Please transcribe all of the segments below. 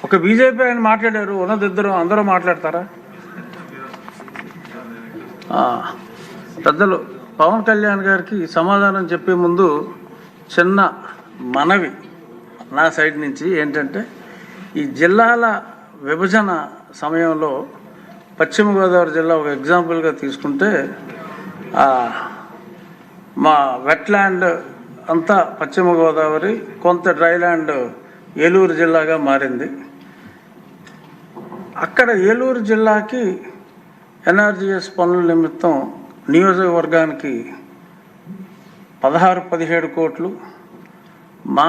ఒక బీజేపీ ఆయన మాట్లాడారు, ఉన్నదిద్దరు అందరూ మాట్లాడతారా? పెద్దలు పవన్ కళ్యాణ్ గారికి సమాధానం చెప్పే ముందు చిన్న మనవి నా సైడ్ నుంచి ఏంటంటే, ఈ జిల్లాల విభజన సమయంలో పశ్చిమ గోదావరి జిల్లా ఒక ఎగ్జాంపుల్గా తీసుకుంటే, మా వెట్లాండ్ అంతా పశ్చిమ గోదావరి, కొంత డ్రైల్యాండ్ ఏలూరు జిల్లాగా మారింది. అక్కడ ఏలూరు జిల్లాకి ఎన్ఆర్జీఎస్ పనుల నిమిత్తం నియోజకవర్గానికి 16-17 కోట్లు, మా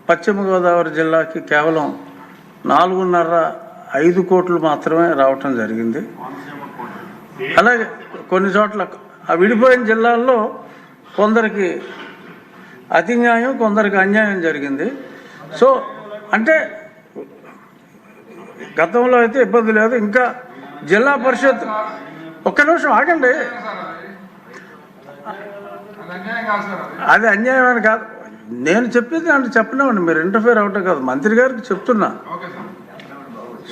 పశ్చిమ గోదావరి జిల్లాకి కేవలం 4.5-5 కోట్లు మాత్రమే రావటం జరిగింది. అలాగే కొన్ని చోట్ల ఆ విడిపోయిన జిల్లాల్లో కొందరికి అతి న్యాయం, కొందరికి అన్యాయం జరిగింది. సో అంటే గతంలో అయితే ఇబ్బంది లేదు. ఇంకా జిల్లా పరిషత్ ఒక్క నిమిషం ఆగండి, అది అన్యాయం అని కాదు నేను చెప్పేది, అంటే చెప్పలేమండి, మీరు ఇంటర్ఫేర్ అవటం కాదు, మంత్రి గారికి చెప్తున్నా.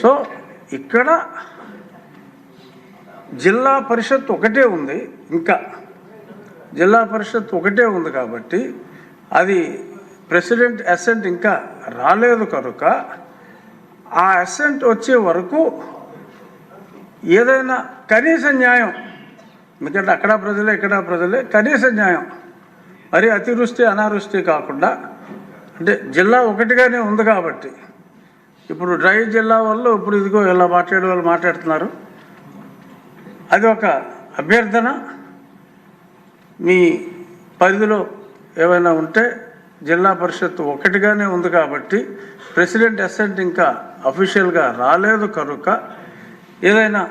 సో ఇక్కడ జిల్లా పరిషత్ ఒకటే ఉంది, ఇంకా జిల్లా పరిషత్ ఒకటే ఉంది కాబట్టి అది ప్రెసిడెంట్ అసెంట్ ఇంకా రాలేదు కనుక ఆ అసెంట్ వచ్చే వరకు ఏదైనా కనీస న్యాయం, ఎందుకంటే అక్కడ ప్రజలే ఇక్కడ ప్రజలే, కనీస న్యాయం మరి అతివృష్టి అనావృష్టి కాకుండా, అంటే జిల్లా ఒకటిగానే ఉంది కాబట్టి ఇప్పుడు డ్రై జిల్లా వాళ్ళు ఇప్పుడు ఇదిగో ఇలా మాట్లాడే వాళ్ళు మాట్లాడుతున్నారు. అది ఒక అభ్యర్థన, మీ పరిధిలో ఏమైనా ఉంటే జిల్లా పరిషత్ ఒకటిగానే ఉంది కాబట్టి ప్రెసిడెంట్ అసెంట్ ఇంకా అఫీషియల్గా రాలేదు కనుక ఏదైనా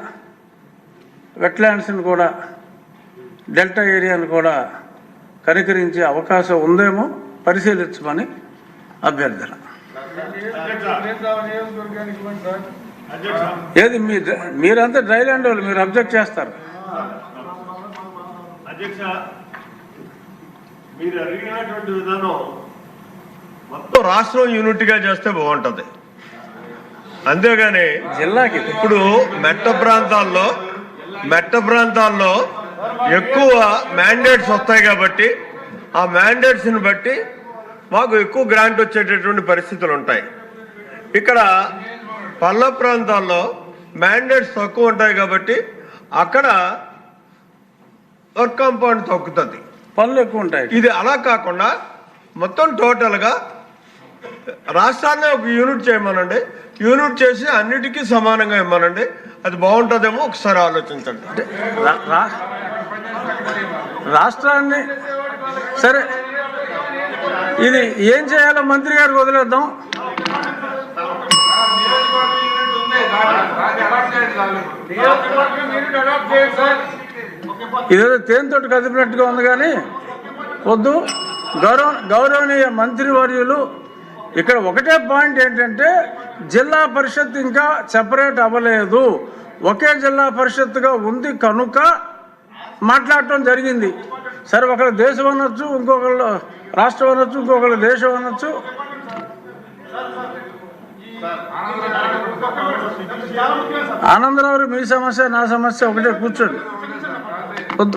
వెట్లాండ్స్ని కూడా, డెల్టా ఏరియాను కూడా కనికరించే అవకాశం ఉందేమో పరిశీలించమని అభ్యర్థన. ఏది మీరంతా డ్రైల్యాండ్ వాళ్ళు, మీరు అబ్జెక్ట్ చేస్తారు. అధ్యక్ష, మీరు అడిగినటువంటి విధానం మొత్తం రాష్ట్రం యూనిట్గా చేస్తే బాగుంటుంది. అంతేగాని జిల్లాకి ఇప్పుడు మెట్ట ప్రాంతాల్లో ఎక్కువ మ్యాండేట్స్ వస్తాయి కాబట్టి ఆ మ్యాండేట్స్ని బట్టి మాకు ఎక్కువ గ్రాంట్ వచ్చేటటువంటి పరిస్థితులు ఉంటాయి. ఇక్కడ పల్ల ప్రాంతాల్లో మ్యాండేట్స్ తక్కువ ఉంటాయి కాబట్టి అక్కడ వర్క్ కాంపౌండ్ తగ్గుతుంది, పనులు ఎక్కువ ఉంటాయి. ఇది అలా కాకుండా మొత్తం టోటల్గా రాష్ట్రాన్ని ఒక యూనిట్ చేయమనండి, యూనిట్ చేసి అన్నిటికీ సమానంగా ఇవ్వమనండి, అది బాగుంటుందేమో ఒకసారి ఆలోచించండి. రాష్ట్రాన్ని సరే, ఇది ఏం చేయాలో మంత్రి గారికి వదిలేద్దాం. ఇదేదో తేనెతోటి కదిపినట్టుగా ఉంది కానీ వద్దు. గౌరవనీయ మంత్రివర్యులు, ఇక్కడ ఒకటే పాయింట్ ఏంటంటే, జిల్లా పరిషత్ ఇంకా సెపరేట్ అవ్వలేదు, ఒకే జిల్లా పరిషత్తుగా ఉంది కనుక మాట్లాడటం జరిగింది. సరే, ఒకళ్ళు దేశం అనొచ్చు, ఇంకొకళ్ళు రాష్ట్రం అనొచ్చు, ఇంకొకళ్ళు దేశం అనొచ్చు. ఆనందరావు, మీ సమస్య నా సమస్య ఒకటే, కూర్చోండి. వద్దు,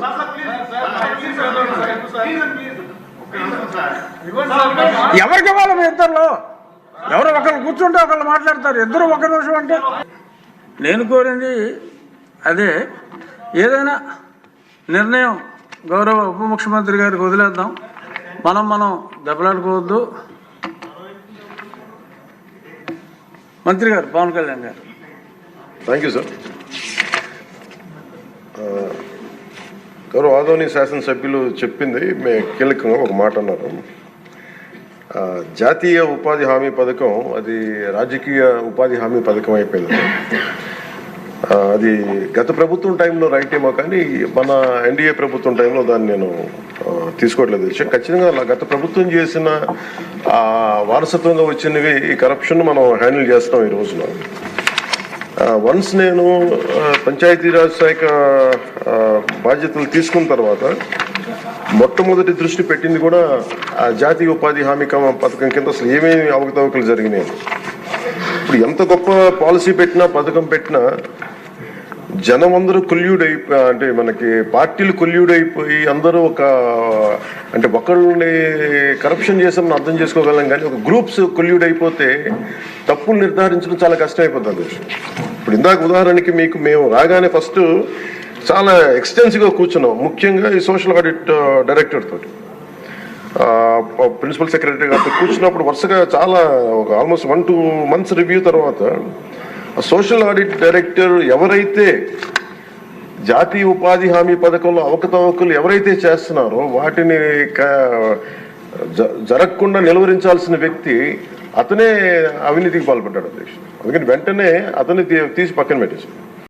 ఎవరికి ఇవ్వాలి? మీ ఇద్దరులో ఎవరో ఒకళ్ళు కూర్చుంటే ఒకళ్ళు మాట్లాడతారు, ఇద్దరు ఒక నిమిషం అంటే. నేను కోరింది అదే, ఏదైనా నిర్ణయం గౌరవ ఉప ముఖ్యమంత్రి గారికి వదిలేద్దాం, మనం దెబ్బలాడుకోవద్దు. మంత్రి గారు, పవన్ కళ్యాణ్ గారు. Thank you sir. గౌరవ ఆదోని శాసనసభ్యులు చెప్పింది కీలకంగా ఒక మాట అన్నారు. జాతీయ ఉపాధి హామీ పథకం అది రాజకీయ ఉపాధి హామీ పథకం అయిపోయింది. అది గత ప్రభుత్వం టైంలో రైట్ ఏమో కానీ మన ఎన్డీఏ ప్రభుత్వం టైంలో దాన్ని నేను తీసుకోవట్లేదు. ఖచ్చితంగా గత ప్రభుత్వం చేసిన వారసత్వంగా వచ్చినవి ఈ కరప్షన్ మనం హ్యాండిల్ చేస్తున్నాం ఈ రోజున. వన్స్ నేను పంచాయతీరాజ్ శాఖ బాధ్యతలు తీసుకున్న తర్వాత మొట్టమొదటి దృష్టి పెట్టింది కూడా ఆ జాతీయ ఉపాధి హామీ పథకం కింద అసలు ఏమేమి అవకతవకలు జరిగినాయి. ఇప్పుడు ఎంత గొప్ప పాలసీ పెట్టినా పథకం పెట్టినా జనం అందరూ అంటే మనకి పార్టీలు అయిపోయి అందరూ అంటే ఒకళ్ళని కరప్షన్ చేసామని అర్థం చేసుకోగలం, కానీ ఒక గ్రూప్స్ అయిపోతే తప్పులు నిర్ధారించడం చాలా కష్టమైపోతుంది. ఇప్పుడు ఇందాక ఉదాహరణకి మేము రాగానే ఫస్ట్ చాలా ఎక్స్టెన్సివ్గా కూర్చున్నాం, ముఖ్యంగా ఈ సోషల్ ఆడిట్ డైరెక్టర్ తోటి, ప్రిన్సిపల్ సెక్రటరీ గారితో కూర్చున్నప్పుడు వరుసగా చాలా ఆల్మోస్ట్ 1-2 months రివ్యూ తర్వాత సోషల్ ఆడిట్ డైరెక్టర్ ఎవరైతే జాతీయ ఉపాధి హామీ పథకంలో అవకతవకలు ఎవరైతే చేస్తున్నారో వాటిని జరగకుండా నిలువరించాల్సిన వ్యక్తి అతనే అవినీతికి పాల్పడ్డాడు అధ్యక్షుడు. అందుకని వెంటనే అతన్ని తీసి పక్కన పెట్టేశాడు.